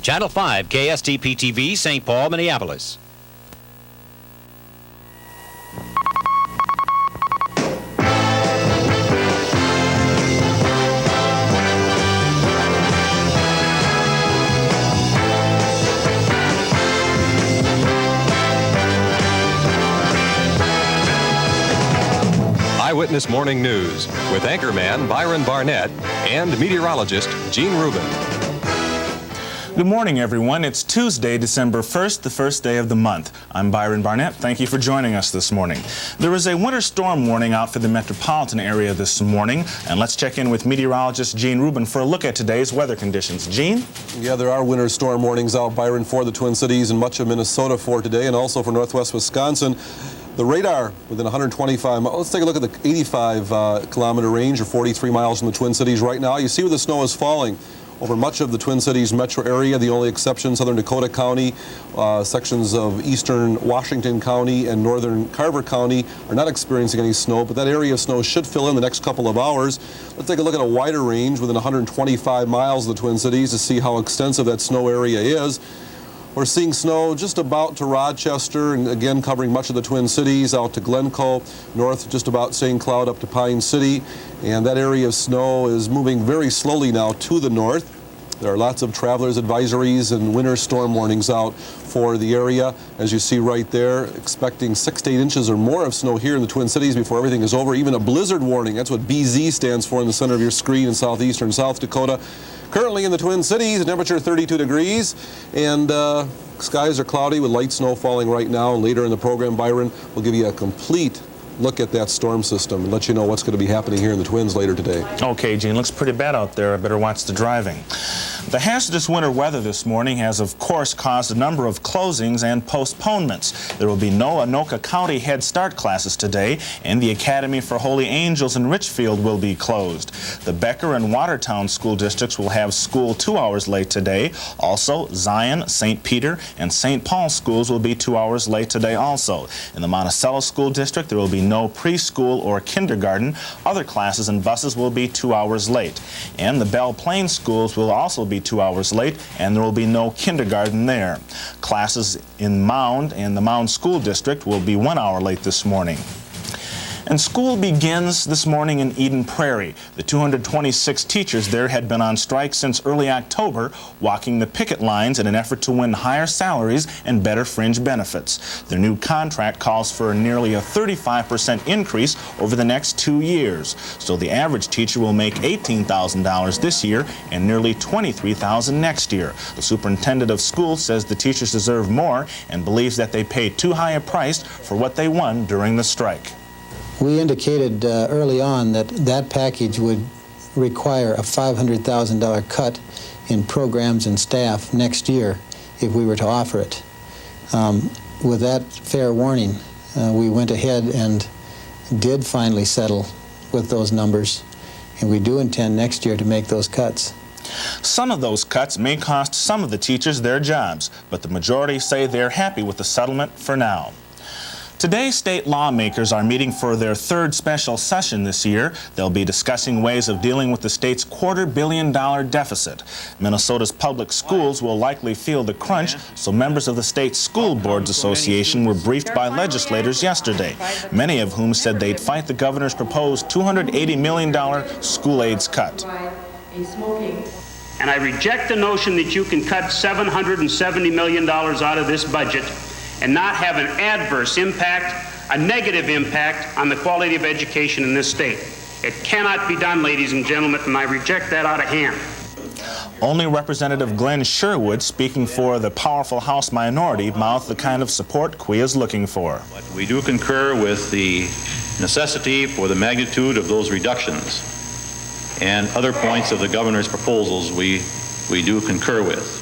Channel 5, KSTP TV, St. Paul, Minneapolis. Eyewitness Morning News with anchorman Byron Barnett and meteorologist Gene Rubin. Good morning, everyone. It's Tuesday, December 1st, the first day of the month. I'm Byron Barnett. Thank you for joining us this morning. There is a winter storm warning out for the metropolitan area this morning, and let's check in with meteorologist Gene Rubin for a look at today's weather conditions. Gene? Yeah, there are winter storm warnings out, Byron, for the Twin Cities and much of Minnesota for today, and also for northwest Wisconsin. The radar within 125 miles. Let's take a look at the 85 kilometer range, or 43 miles from the Twin Cities right now. You see where the snow is falling over much of the Twin Cities metro area. The only exception, southern Dakota County, sections of eastern Washington County and northern Carver County are not experiencing any snow, but that area of snow should fill in the next couple of hours. Let's take a look at a wider range within 125 miles of the Twin Cities to see how extensive that snow area is. We're seeing snow just about to Rochester, and again covering much of the Twin Cities, out to Glencoe, north just about St. Cloud up to Pine City. And that area of snow is moving very slowly now to the north. There are lots of travelers advisories and winter storm warnings out for the area. As you see right there, expecting 6 to 8 inches or more of snow here in the Twin Cities before everything is over. Even a blizzard warning, that's what BZ stands for in the center of your screen in southeastern South Dakota. Currently in the Twin Cities, the temperature 32 degrees, and skies are cloudy with light snow falling right now. And later in the program, Byron will give you a complete look at that storm system and let you know what's going to be happening here in the Twins later today. Okay, Gene, looks pretty bad out there. I better watch the driving. The hazardous winter weather this morning has, of course, caused a number of closings and postponements. There will be no Anoka County Head Start classes today, and the Academy for Holy Angels in Richfield will be closed. The Becker and Watertown school districts will have school 2 hours late today. Also, Zion, St. Peter, and St. Paul schools will be 2 hours late today also. In the Monticello School District, there will be no preschool or kindergarten. Other classes and buses will be 2 hours late. And the Belle Plaine schools will also be 2 hours late, and there will be no kindergarten there. Classes in Mound and the Mound School District will be 1 hour late this morning. And school begins this morning in Eden Prairie. The 226 teachers there had been on strike since early October, walking the picket lines in an effort to win higher salaries and better fringe benefits. Their new contract calls for nearly a 35% increase over the next 2 years. So the average teacher will make $18,000 this year and nearly $23,000 next year. The superintendent of schools says the teachers deserve more and believes that they paid too high a price for what they won during the strike. We indicated early on that that package would require a $500,000 cut in programs and staff next year if we were to offer it. With that fair warning, we went ahead and did finally settle with those numbers, and we do intend next year to make those cuts. Some of those cuts may cost some of the teachers their jobs, but the majority say they're happy with the settlement for now. Today, state lawmakers are meeting for their third special session this year. They'll be discussing ways of dealing with the state's $250 million deficit. Minnesota's public schools will likely feel the crunch, so members of the State School Boards Association were briefed by legislators yesterday, many of whom said they'd fight the governor's proposed $280 million school aids cut. And I reject the notion that you can cut $770 million out of this budget and not have an adverse impact, a negative impact on the quality of education in this state. It cannot be done, ladies and gentlemen, and I reject that out of hand. Only Representative Glenn Sherwood, speaking for the powerful House minority, mouthed the kind of support CUI is looking for. But we do concur with the necessity for the magnitude of those reductions and other points of the governor's proposals we do concur with.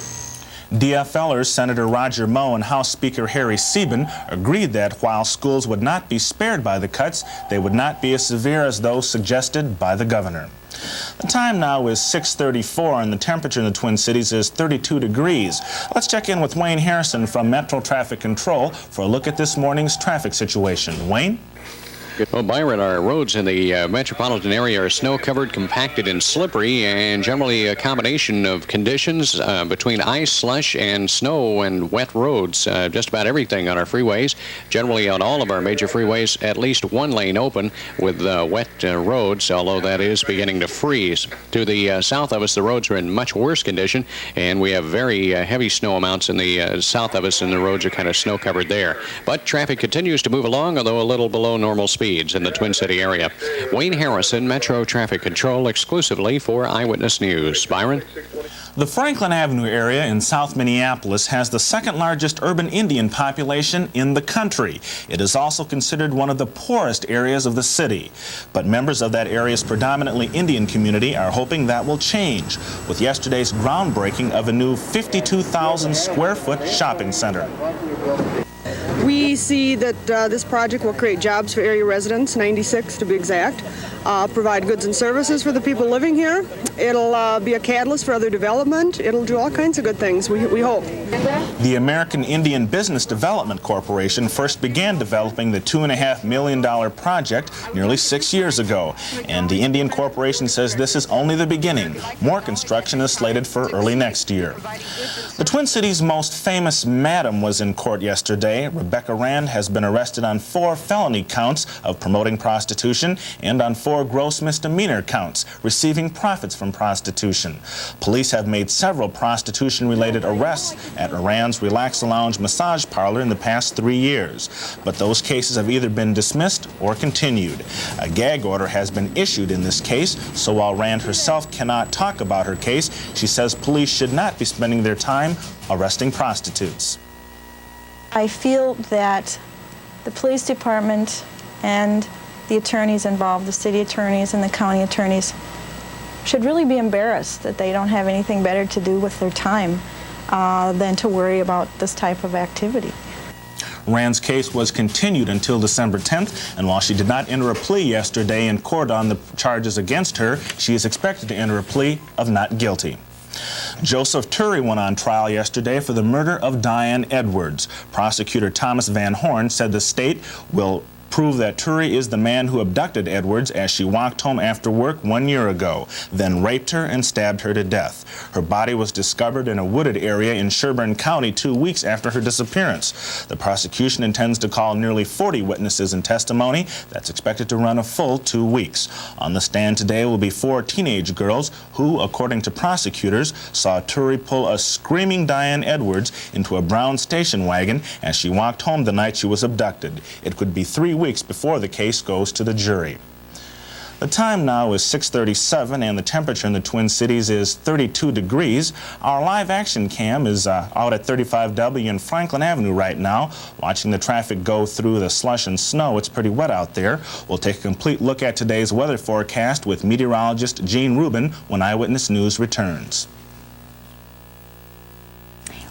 DFLers Senator Roger Moe and House Speaker Harry Sieben agreed that while schools would not be spared by the cuts, they would not be as severe as those suggested by the governor. The time now is 6:34 and the temperature in the Twin Cities is 32 degrees. Let's check in with Wayne Harrison from Metro Traffic Control for a look at this morning's traffic situation. Wayne? Well, Byron, our roads in the metropolitan area are snow-covered, compacted, and slippery, and generally a combination of conditions between ice, slush, and snow and wet roads. Just about everything on our freeways. Generally on all of our major freeways, at least one lane open with wet roads, although that is beginning to freeze. To the south of us, the roads are in much worse condition, and we have very heavy snow amounts in the south of us, and the roads are kind of snow-covered there. But traffic continues to move along, although a little below normal speeds in the Twin City area. Wayne Harrison, Metro Traffic Control, exclusively for Eyewitness News. Byron? The Franklin Avenue area in South Minneapolis has the second largest urban Indian population in the country. It is also considered one of the poorest areas of the city. But members of that area's predominantly Indian community are hoping that will change with yesterday's groundbreaking of a new 52,000 square foot shopping center. We see that this project will create jobs for area residents, 96 to be exact, provide goods and services for the people living here. It'll be a catalyst for other development. It'll do all kinds of good things, we hope. The American Indian Business Development Corporation first began developing the $2.5 million project nearly 6 years ago. And the Indian Corporation says this is only the beginning. More construction is slated for early next year. The Twin Cities' most famous madam was in court yesterday. Rebecca Rand has been arrested on 4 felony counts of promoting prostitution and on 4 gross misdemeanor counts, receiving profits from prostitution. Police have made several prostitution-related arrests at Rand's Relax Lounge massage parlor in the past 3 years. But those cases have either been dismissed or continued. A gag order has been issued in this case, so while Rand herself cannot talk about her case, she says police should not be spending their time arresting prostitutes. I feel that the police department and the attorneys involved, the city attorneys and the county attorneys, should really be embarrassed that they don't have anything better to do with their time than to worry about this type of activity. Rand's case was continued until December 10th, and while she did not enter a plea yesterday in court on the charges against her, she is expected to enter a plea of not guilty. Joseph Turry went on trial yesterday for the murder of Diane Edwards. Prosecutor Thomas Van Horn said the state will prove that Turry is the man who abducted Edwards as she walked home after work 1 year ago, then raped her and stabbed her to death. Her body was discovered in a wooded area in Sherburne County 2 weeks after her disappearance. The prosecution intends to call nearly 40 witnesses in testimony that's expected to run a full 2 weeks. On the stand today will be 4 teenage girls who, according to prosecutors, saw Turry pull a screaming Diane Edwards into a brown station wagon as she walked home the night she was abducted. It could be 3 weeks before the case goes to the jury. The time now is 6:37 and the temperature in the Twin Cities is 32 degrees. Our live action cam is out at 35W and Franklin Avenue right now, watching the traffic go through the slush and snow. It's pretty wet out there. We'll take a complete look at today's weather forecast with meteorologist Gene Rubin when Eyewitness News returns.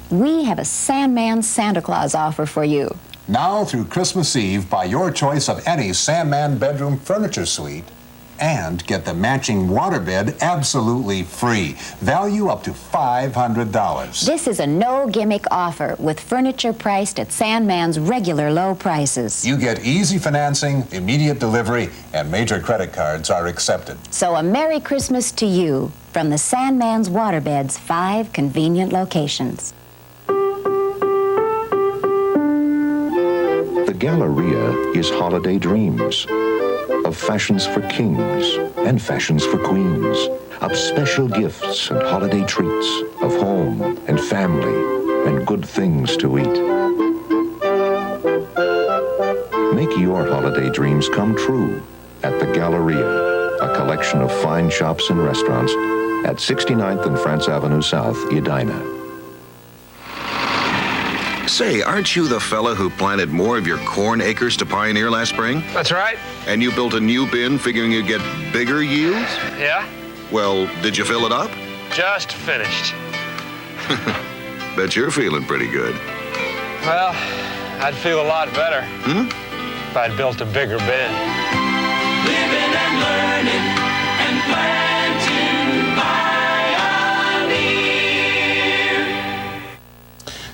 We have a Sandman Santa Claus offer for you. Now through Christmas Eve, buy your choice of any Sandman bedroom furniture suite and get the matching waterbed absolutely free. Value up to $500. This is a no-gimmick offer with furniture priced at Sandman's regular low prices. You get easy financing, immediate delivery, and major credit cards are accepted. So a Merry Christmas to you from the Sandman's Waterbeds 5 convenient locations. The Galleria is holiday dreams of fashions for kings and fashions for queens, of special gifts and holiday treats, of home and family and good things to eat. Make your holiday dreams come true at the Galleria, a collection of fine shops and restaurants at 69th and France Avenue South, Edina. Say, aren't you the fella who planted more of your corn acres to Pioneer last spring? That's right. And you built a new bin figuring you'd get bigger yields? Yeah. Well, did you fill it up? Just finished. Bet you're feeling pretty good. Well, I'd feel a lot better if I'd built a bigger bin. Living and learning and planting Pioneer.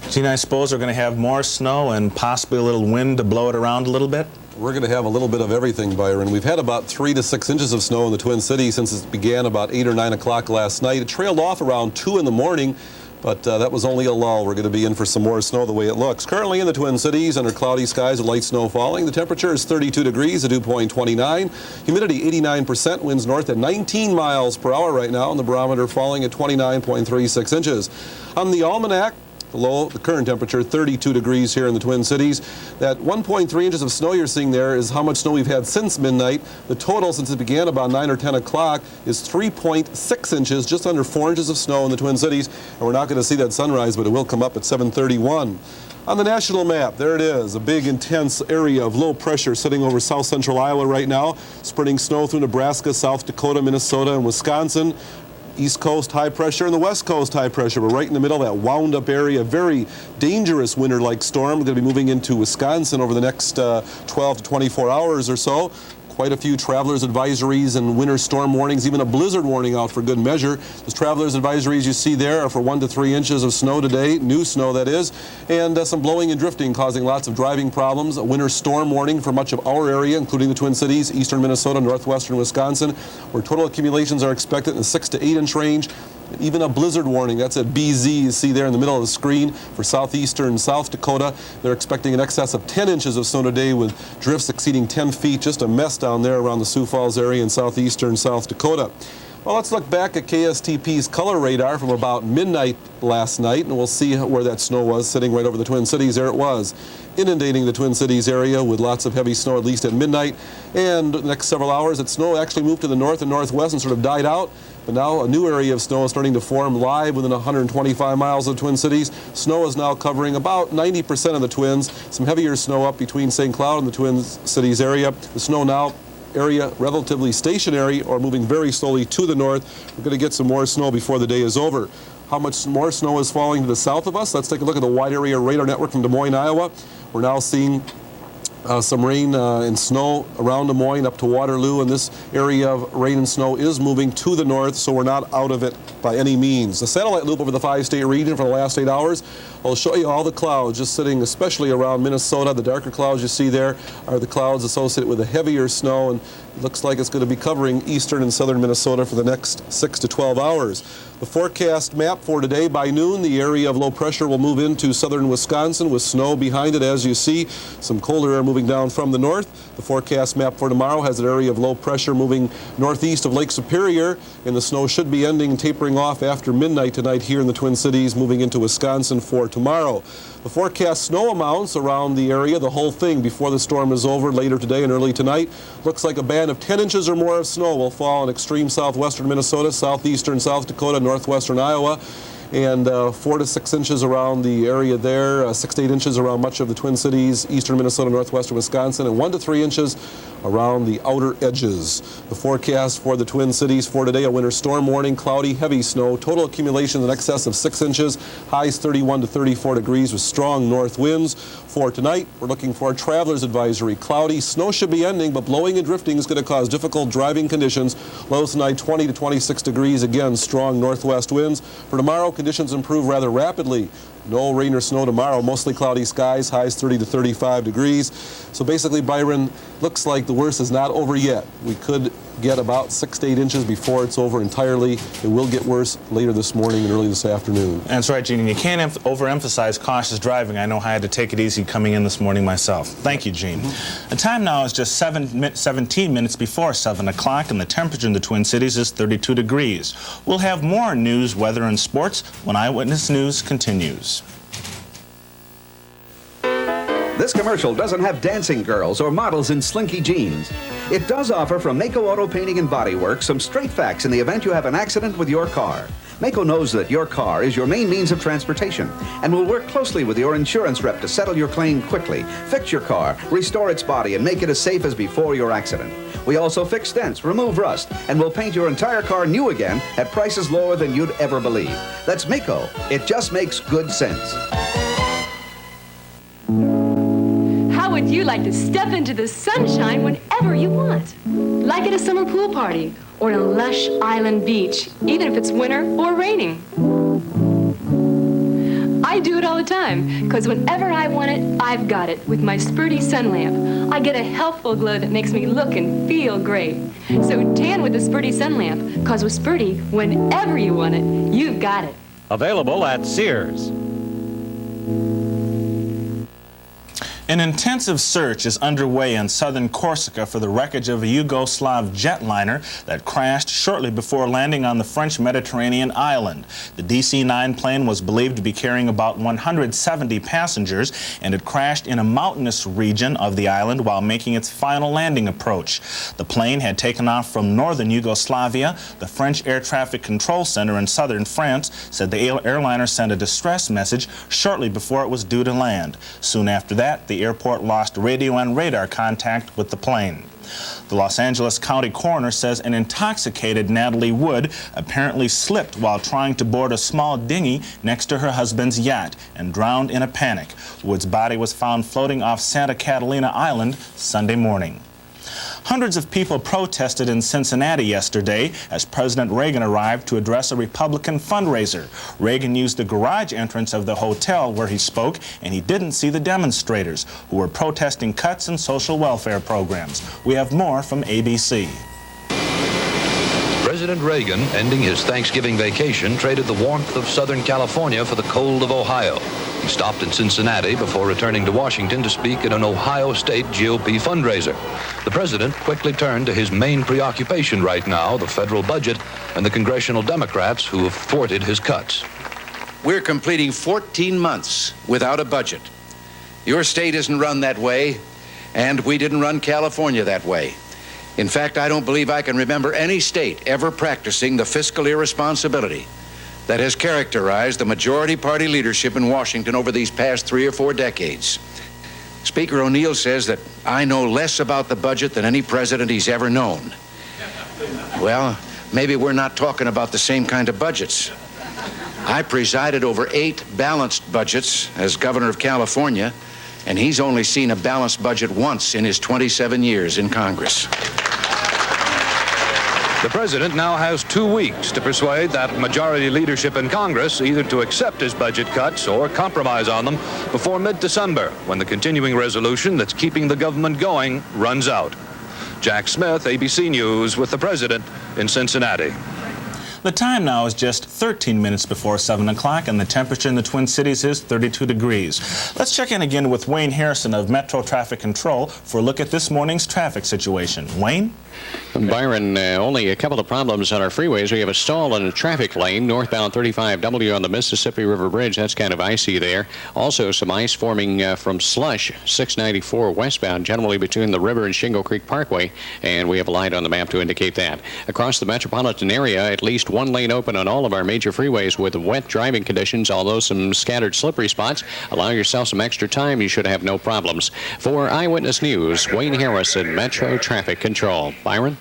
Gene, I suppose we're going to have more snow and possibly a little wind to blow it around a little bit? We're going to have a little bit of everything, Byron. We've had about 3 to 6 inches of snow in the Twin Cities since it began about 8 or 9 o'clock last night. It trailed off around 2 in the morning, but that was only a lull. We're going to be in for some more snow the way it looks. Currently in the Twin Cities, under cloudy skies with light snow falling. The temperature is 32 degrees, the dew point 29. Humidity 89%, winds north at 19 miles per hour right now, and the barometer falling at 29.36 inches. On the almanac, the current temperature, 32 degrees here in the Twin Cities. That 1.3 inches of snow you're seeing there is how much snow we've had since midnight. The total since it began about 9 or 10 o'clock is 3.6 inches, just under 4 inches of snow in the Twin Cities. And we're not going to see that sunrise, but it will come up at 7:31. On the national map, there it is, a big intense area of low pressure sitting over south central Iowa right now, spreading snow through Nebraska, South Dakota, Minnesota, and Wisconsin. East Coast high pressure and the West Coast high pressure. We're right in the middle of that wound up area. Very dangerous winter-like storm. We're going to be moving into Wisconsin over the next 12 to 24 hours or so. Quite a few travelers advisories and winter storm warnings, even a blizzard warning out for good measure. Those travelers advisories you see there are for 1 to 3 inches of snow today, new snow that is, and some blowing and drifting causing lots of driving problems. A winter storm warning for much of our area, including the Twin Cities, eastern Minnesota, northwestern Wisconsin, where total accumulations are expected in the 6 to 8 inch range. Even a blizzard warning, that's at BZ, you see there in the middle of the screen, for southeastern South Dakota. They're expecting an excess of 10 inches of snow today with drifts exceeding 10 feet. Just a mess down there around the Sioux Falls area in southeastern South Dakota. Well, let's look back at KSTP's color radar from about midnight last night, and we'll see where that snow was sitting right over the Twin Cities. There it was, inundating the Twin Cities area with lots of heavy snow, at least at midnight. And the next several hours, that snow actually moved to the north and northwest and sort of died out. But now a new area of snow is starting to form live within 125 miles of the Twin Cities. Snow is now covering about 90% of the Twins. Some heavier snow up between St. Cloud and the Twin Cities area. The snow now area relatively stationary or moving very slowly to the north. We're going to get some more snow before the day is over. How much more snow is falling to the south of us? Let's take a look at the wide area radar network from Des Moines, Iowa. We're now seeing some rain and snow around Des Moines up to Waterloo, and this area of rain and snow is moving to the north, so we're not out of it by any means. The satellite loop over the 5-state region for the last 8 hours will show you all the clouds just sitting especially around Minnesota. The darker clouds you see there are the clouds associated with the heavier snow, and it looks like it's going to be covering eastern and southern Minnesota for the next 6 to 12 hours. The forecast map for today, by noon, the area of low pressure will move into southern Wisconsin with snow behind it, as you see. Some colder air moving down from the north. The forecast map for tomorrow has an area of low pressure moving northeast of Lake Superior, and the snow should be ending and tapering off after midnight tonight here in the Twin Cities, moving into Wisconsin for tomorrow. The forecast snow amounts around the area, the whole thing, before the storm is over later today and early tonight, looks like a band of 10 inches or more of snow will fall in extreme southwestern Minnesota, southeastern South Dakota, northwestern Iowa, and 4 to 6 inches around the area there, 6 to 8 inches around much of the Twin Cities, eastern Minnesota, northwestern Wisconsin, and 1 to 3 inches around the outer edges. The forecast for the Twin Cities for today, a winter storm warning, cloudy, heavy snow, total accumulation in excess of 6 inches, highs 31 to 34 degrees with strong north winds. For tonight, we're looking for a traveler's advisory. Cloudy, snow should be ending, but blowing and drifting is going to cause difficult driving conditions. Lows tonight 20 to 26 degrees, again, strong northwest winds. For tomorrow, conditions improve rather rapidly. No rain or snow tomorrow, mostly cloudy skies, highs 30 to 35 degrees. So basically, Byron, looks like the worst is not over yet. We could get about 6 to 8 inches before it's over entirely. It will get worse later this morning and early this afternoon. That's right, Gene. And you can't overemphasize cautious driving. I know I had to take it easy coming in this morning myself. Thank you, Gene. The time now is just 17 minutes before 7 o'clock, and the temperature in the Twin Cities is 32 degrees. We'll have more news, weather, and sports when Eyewitness News continues. This commercial doesn't have dancing girls or models in slinky jeans. It does offer from Mako Auto Painting and Body Works some straight facts in the event you have an accident with your car. Mako knows that your car is your main means of transportation and will work closely with your insurance rep to settle your claim quickly, fix your car, restore its body, and make it as safe as before your accident. We also fix dents, remove rust, and will paint your entire car new again at prices lower than you'd ever believe. That's Mako. It just makes good sense. How would you like to step into the sunshine whenever you want? Like at a summer pool party or at a lush island beach, even if it's winter or raining. I do it all the time, because whenever I want it, I've got it with my Spurdy sun lamp. I get a healthful glow that makes me look and feel great. So tan with the Spurdy sun lamp, because with Spurdy, whenever you want it, you've got it. Available at Sears. An intensive search is underway in southern Corsica for the wreckage of a Yugoslav jetliner that crashed shortly before landing on the French Mediterranean island. The DC-9 plane was believed to be carrying about 170 passengers, and it crashed in a mountainous region of the island while making its final landing approach. The plane had taken off from northern Yugoslavia. The French Air Traffic Control Center in southern France said the airliner sent a distress message shortly before it was due to land. Soon after that, the airport lost radio and radar contact with the plane. The Los Angeles County coroner says an intoxicated Natalie Wood apparently slipped while trying to board a small dinghy next to her husband's yacht and drowned in a panic. Wood's body was found floating off Santa Catalina Island Sunday morning. Hundreds of people protested in Cincinnati yesterday as President Reagan arrived to address a Republican fundraiser. Reagan used the garage entrance of the hotel where he spoke, and he didn't see the demonstrators, who were protesting cuts in social welfare programs. We have more from ABC. President Reagan, ending his Thanksgiving vacation, traded the warmth of Southern California for the cold of Ohio. He stopped in Cincinnati before returning to Washington to speak at an Ohio State GOP fundraiser. The president quickly turned to his main preoccupation right now, the federal budget, and the congressional Democrats who have thwarted his cuts. We're completing 14 months without a budget. Your state isn't run that way, and we didn't run California that way. In fact, I don't believe I can remember any state ever practicing the fiscal irresponsibility that has characterized the majority party leadership in Washington over these past 3 or 4 decades. Speaker O'Neill says that I know less about the budget than any president he's ever known. Well, maybe we're not talking about the same kind of budgets. I presided over 8 balanced budgets as governor of California, and he's only seen a balanced budget once in his 27 years in Congress. The president now has 2 weeks to persuade that majority leadership in Congress either to accept his budget cuts or compromise on them before mid-December, when the continuing resolution that's keeping the government going runs out. Jack Smith, ABC News, with the president in Cincinnati. The time now is just 13 minutes before 7 o'clock, and the temperature in the Twin Cities is 32 degrees. Let's check in again with Wayne Harrison of Metro Traffic Control for a look at this morning's traffic situation. Wayne? Byron, only a couple of problems on our freeways. We have a stall in a traffic lane, northbound 35W on the Mississippi River Bridge. That's kind of icy there. Also, some ice forming from slush, 694 westbound, generally between the river and Shingle Creek Parkway, and we have a light on the map to indicate that. Across the metropolitan area, at least one lane open on all of our major freeways with wet driving conditions, although some scattered slippery spots. Allow yourself some extra time. You should have no problems. For Eyewitness News, Wayne Harrison, Metro Traffic Control. Byron?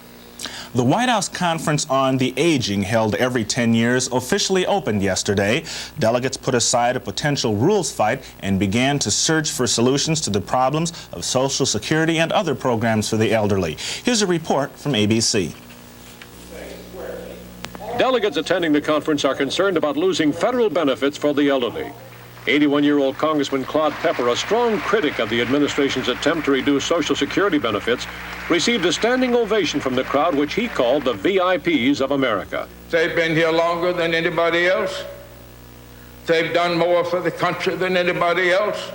The White House Conference on the Aging, held every 10 years, officially opened yesterday. Delegates put aside a potential rules fight and began to search for solutions to the problems of Social Security and other programs for the elderly. Here's a report from ABC. Delegates attending the conference are concerned about losing federal benefits for the elderly. 81-year-old Congressman Claude Pepper, a strong critic of the administration's attempt to reduce Social Security benefits, received a standing ovation from the crowd, which he called the VIPs of America. They've been here longer than anybody else. They've done more for the country than anybody else.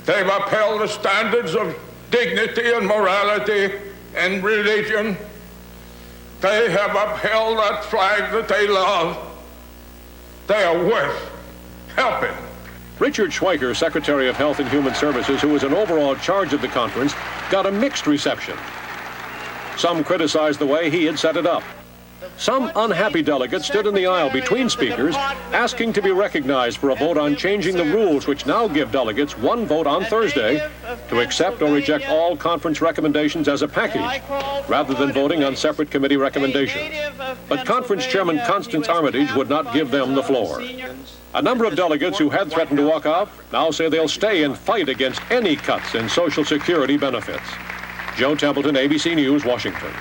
They've upheld the standards of dignity and morality and religion. They have upheld that flag that they love. They are worth helping. Richard Schweiker, Secretary of Health and Human Services, who was in overall charge of the conference, got a mixed reception. Some criticized the way he had set it up. Some unhappy delegates stood in the aisle between speakers, asking to be recognized for a vote on changing the rules, which now give delegates one vote on Thursday to accept or reject all conference recommendations as a package, rather than voting on separate committee recommendations. But Conference Chairman Constance Armitage would not give them the floor. A number of delegates who had threatened to walk out now say they'll stay and fight against any cuts in Social Security benefits. Joe Templeton, ABC News, Washington.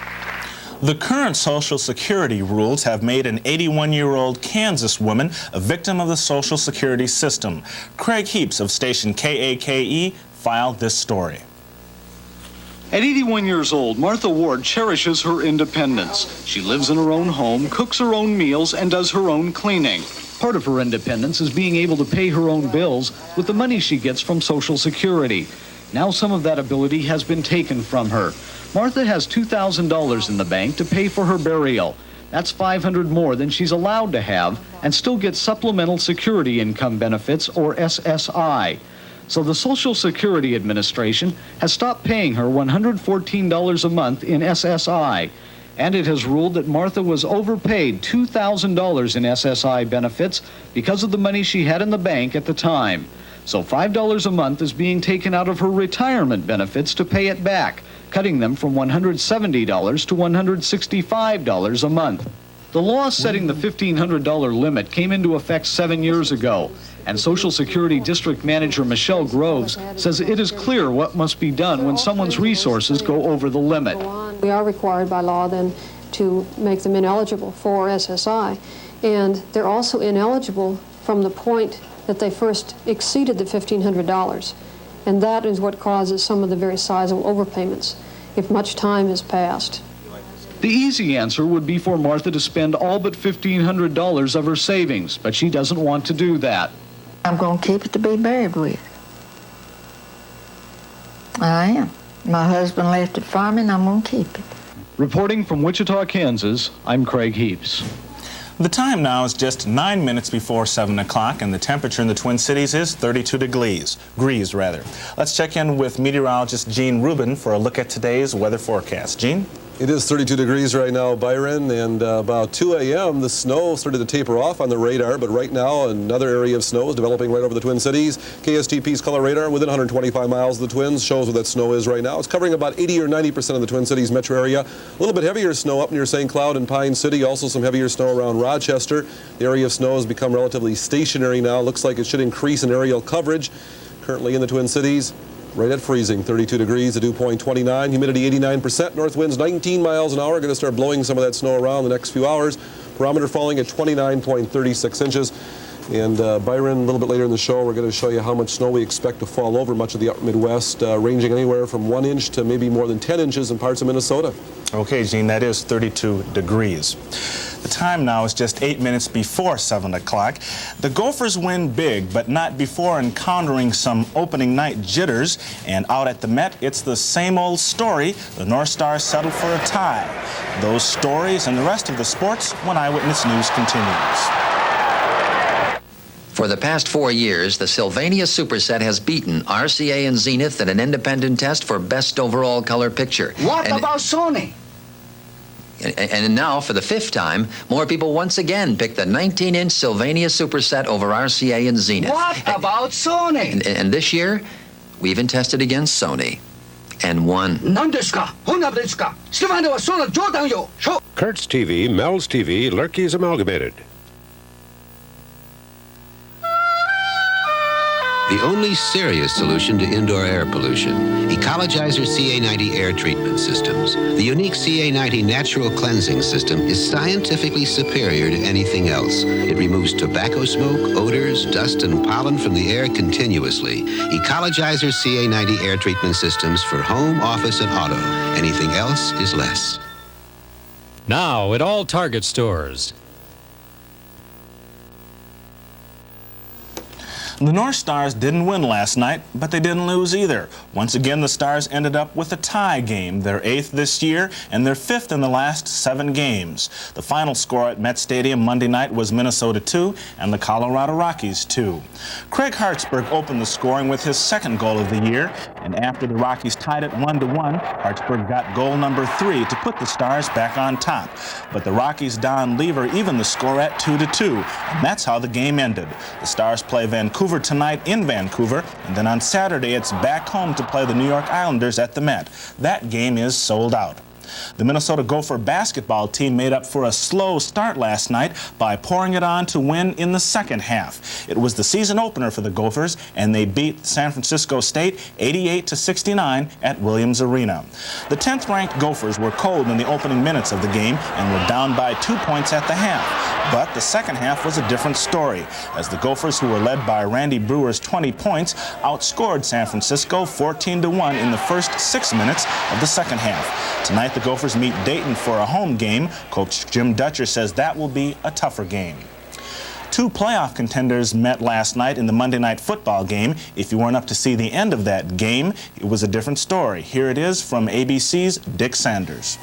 The current Social Security rules have made an 81-year-old Kansas woman a victim of the Social Security system. Craig Heaps of station KAKE filed this story. At 81 years old, Martha Ward cherishes her independence. She lives in her own home, cooks her own meals, and does her own cleaning. Part of her independence is being able to pay her own bills with the money she gets from Social Security. Now some of that ability has been taken from her. Martha has $2,000 in the bank to pay for her burial. That's $500 more than she's allowed to have, and still gets Supplemental Security Income Benefits, or SSI. So the Social Security Administration has stopped paying her $114 a month in SSI, and it has ruled that Martha was overpaid $2,000 in SSI benefits because of the money she had in the bank at the time. So $5 a month is being taken out of her retirement benefits to pay it back, cutting them from $170 to $165 a month. The law setting the $1,500 limit came into effect 7 years ago, and Social Security District Manager Michelle Groves says it is clear what must be done when someone's resources go over the limit. We are required by law then to make them ineligible for SSI, and they're also ineligible from the point that they first exceeded the $1,500, and that is what causes some of the very sizable overpayments if much time has passed. The easy answer would be for Martha to spend all but $1,500 of her savings, but she doesn't want to do that. I'm going to keep it to be buried with. I am. My husband left it for me, and I'm going to keep it. Reporting from Wichita, Kansas, I'm Craig Heaps. The time now is just 9 minutes before 7 o'clock, and the temperature in the Twin Cities is 32 degrees. Let's check in with meteorologist Gene Rubin for a look at today's weather forecast. Gene? It is 32 degrees right now, Byron, and about 2 a.m. the snow started to taper off on the radar, but right now another area of snow is developing right over the Twin Cities. KSTP's color radar within 125 miles of the Twins shows where that snow is right now. It's covering about 80 or 90% of the Twin Cities metro area. A little bit heavier snow up near St. Cloud and Pine City, also some heavier snow around Rochester. The area of snow has become relatively stationary now. Looks like it should increase in aerial coverage. Currently in the Twin Cities, right at freezing, 32 degrees, the dew point 29, humidity 89%, north winds 19 miles an hour. Going to start blowing some of that snow around the next few hours. Barometer falling at 29.36 inches. And Byron, a little bit later in the show, we're going to show you how much snow we expect to fall over much of the upper Midwest, ranging anywhere from 1 inch to maybe more than 10 inches in parts of Minnesota. Okay, Gene, that is 32 degrees. The time now is just 8 minutes before 7 o'clock. The Gophers win big, but not before encountering some opening night jitters. And out at the Met, it's the same old story. The North Stars settled for a tie. Those stories and the rest of the sports when Eyewitness News continues. For the past 4 years, the Sylvania Superset has beaten RCA and Zenith in an independent test for best overall color picture. What about Sony? And now, for the 5th time, more people once again pick the 19-inch Sylvania Superset over RCA and Zenith. What about Sony? And this year, we even tested against Sony and won. Kurtz TV, Mel's TV, Lurkey's Amalgamated. The only serious solution to indoor air pollution, Ecologizer CA90 air treatment systems. The unique CA90 natural cleansing system is scientifically superior to anything else. It removes tobacco smoke, odors, dust, and pollen from the air continuously. Ecologizer CA90 air treatment systems for home, office, and auto. Anything else is less. Now at all Target stores. The North Stars didn't win last night, but they didn't lose either. Once again, the Stars ended up with a tie game, their 8th this year and their 5th in the last 7 games. The final score at Met Stadium Monday night was Minnesota 2 and the Colorado Rockies 2. Craig Hartsburg opened the scoring with his 2nd goal of the year, and after the Rockies tied it 1-1, Hartsburg got goal number 3 to put the Stars back on top. But the Rockies' Don Lever evened the score at 2-2, and that's how the game ended. The Stars play Vancouver tonight in Vancouver, and then on Saturday it's back home to play the New York Islanders at the Met. That game is sold out. The Minnesota Gopher basketball team made up for a slow start last night by pouring it on to win in the second half. It was the season opener for the Gophers, and they beat San Francisco State 88-69 at Williams Arena. The 10th-ranked Gophers were cold in the opening minutes of the game and were down by 2 points at the half. But the second half was a different story, as the Gophers, who were led by Randy Brewer's 20 points, outscored San Francisco 14-1 in the first 6 minutes of the second half. Tonight, the Gophers meet Dayton for a home game. Coach Jim Dutcher says that will be a tougher game. Two playoff contenders met last night in the Monday Night Football game. If you weren't up to see the end of that game, it was a different story. Here it is from ABC's Dick Sanders.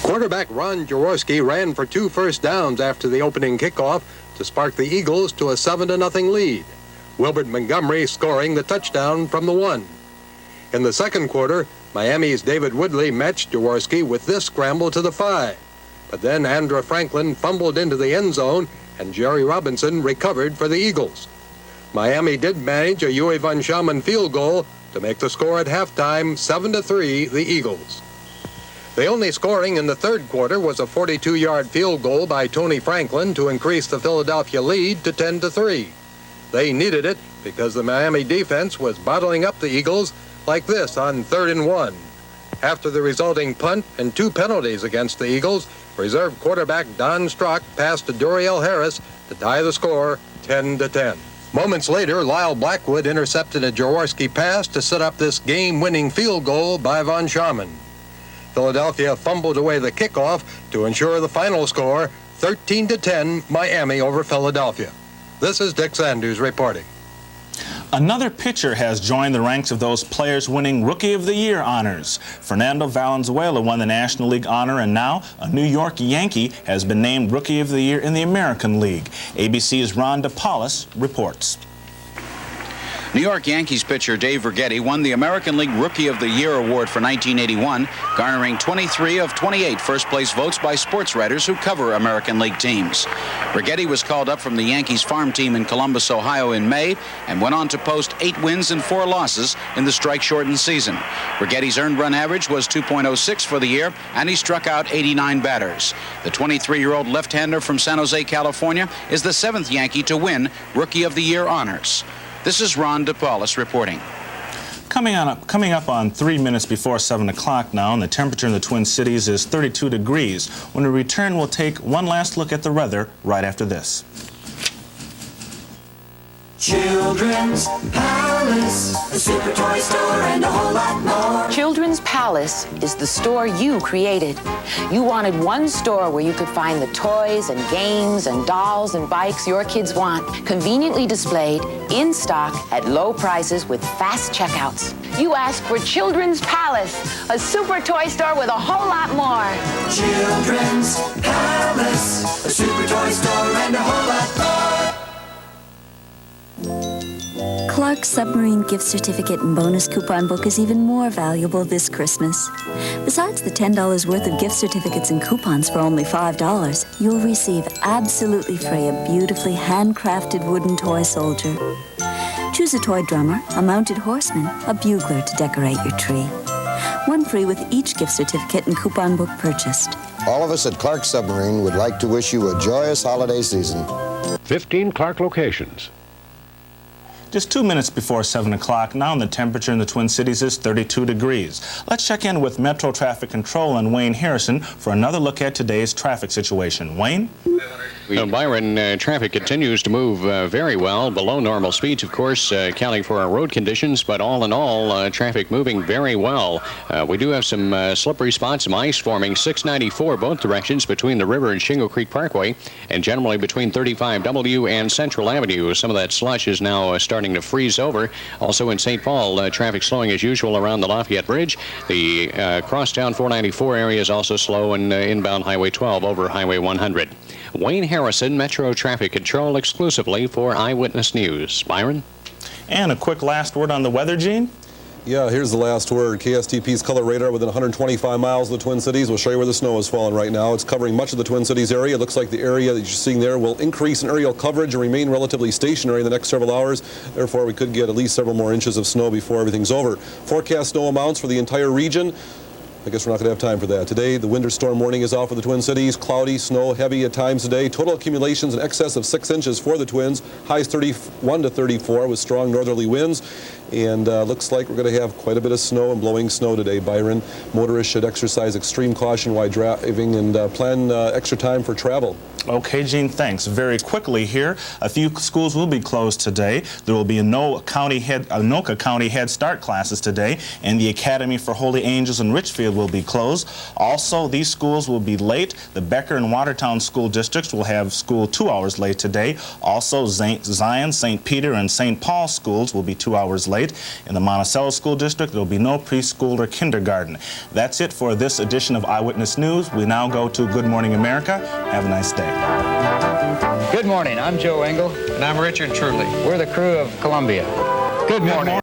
Quarterback Ron Jaworski ran for 2 first downs after the opening kickoff to spark the Eagles to a 7-0 lead. Wilbert Montgomery scoring the touchdown from the 1. In the second quarter, Miami's David Woodley matched Jaworski with this scramble to the 5. But then Andra Franklin fumbled into the end zone, and Jerry Robinson recovered for the Eagles. Miami did manage a Uwe von Schamann field goal to make the score at halftime 7-3 the Eagles. The only scoring in the third quarter was a 42-yard field goal by Tony Franklin to increase the Philadelphia lead to 10-3. They needed it because the Miami defense was bottling up the Eagles like this on 3rd and 1. After the resulting punt and 2 penalties against the Eagles, reserve quarterback Don Strock passed to Duriel Harris to tie the score 10-10. Moments later, Lyle Blackwood intercepted a Jaworski pass to set up this game-winning field goal by von Schamann. Philadelphia fumbled away the kickoff to ensure the final score, 13-10, Miami over Philadelphia. This is Dick Sanders reporting. Another pitcher has joined the ranks of those players winning Rookie of the Year honors. Fernando Valenzuela won the National League honor, and now a New York Yankee has been named Rookie of the Year in the American League. ABC's Ron DePaulis reports. New York Yankees pitcher Dave Righetti won the American League Rookie of the Year award for 1981, garnering 23 of 28 first-place votes by sports writers who cover American League teams. Righetti was called up from the Yankees farm team in Columbus, Ohio in May and went on to post 8 wins and 4 losses in the strike-shortened season. Righetti's earned run average was 2.06 for the year, and he struck out 89 batters. The 23-year-old left-hander from San Jose, California, is the 7th Yankee to win Rookie of the Year honors. This is Ron DePaulis reporting. Coming up on 3 minutes before 7 o'clock now, and the temperature in the Twin Cities is 32 degrees. When we return, we'll take one last look at the weather right after this. Children's Palace, the super toy store, and a whole lot more. Children's Palace is the store you created. You wanted one store where you could find the toys and games and dolls and bikes your kids want, conveniently displayed, in stock, at low prices with fast checkouts. You asked for Children's Palace, a super toy store with a whole lot more. Children's Palace, a super toy store, and a whole lot more. Clark's Submarine gift certificate and bonus coupon book is even more valuable this Christmas. Besides the $10 worth of gift certificates and coupons for only $5, you'll receive absolutely free a beautifully handcrafted wooden toy soldier. Choose a toy drummer, a mounted horseman, a bugler to decorate your tree. One free with each gift certificate and coupon book purchased. All of us at Clark's Submarine would like to wish you a joyous holiday season. 15 Clark locations. Just 2 minutes before 7 o'clock now, and the temperature in the Twin Cities is 32 degrees. Let's check in with Metro Traffic Control and Wayne Harrison for another look at today's traffic situation. Wayne? Byron, traffic continues to move very well, below normal speeds, of course, accounting for our road conditions, but all in all, traffic moving very well. We do have some slippery spots, some ice forming 694 both directions between the river and Shingle Creek Parkway, and generally between 35W and Central Avenue. Some of that slush is now starting to freeze over. Also in St. Paul, traffic slowing as usual around the Lafayette Bridge. The crosstown 494 area is also slow, and inbound Highway 12 over Highway 100. Wayne Harrison, Metro Traffic Control, exclusively for Eyewitness News. Byron? And a quick last word on the weather, Gene? Yeah, here's the last word. KSTP's color radar within 125 miles of the Twin Cities will show you where the snow is falling right now. It's covering much of the Twin Cities area. It looks like the area that you're seeing there will increase in aerial coverage and remain relatively stationary in the next several hours. Therefore, we could get at least several more inches of snow before everything's over. Forecast snow amounts for the entire region. I guess we're not going to have time for that. Today, the winter storm warning is out for the Twin Cities. Cloudy, snow, heavy at times today. Total accumulations in excess of 6 inches for the Twins. Highs 31 to 34 with strong northerly winds. And looks like we're going to have quite a bit of snow and blowing snow today, Byron. Motorists should exercise extreme caution while driving and plan extra time for travel. Okay, Gene, thanks. Very quickly here, a few schools will be closed today. There will be Anoka County Head Start classes today, and the Academy for Holy Angels in Richfield will be closed. Also, these schools will be late. The Becker and Watertown school districts will have school 2 hours late today. Also, Zion, St. Peter, and St. Paul schools will be 2 hours late. In the Monticello School District, there will be no preschool or kindergarten. That's it for this edition of Eyewitness News. We now go to Good Morning America. Have a nice day. Good morning. I'm Joe Engel. And I'm Richard Truly. We're the crew of Columbia. Good morning.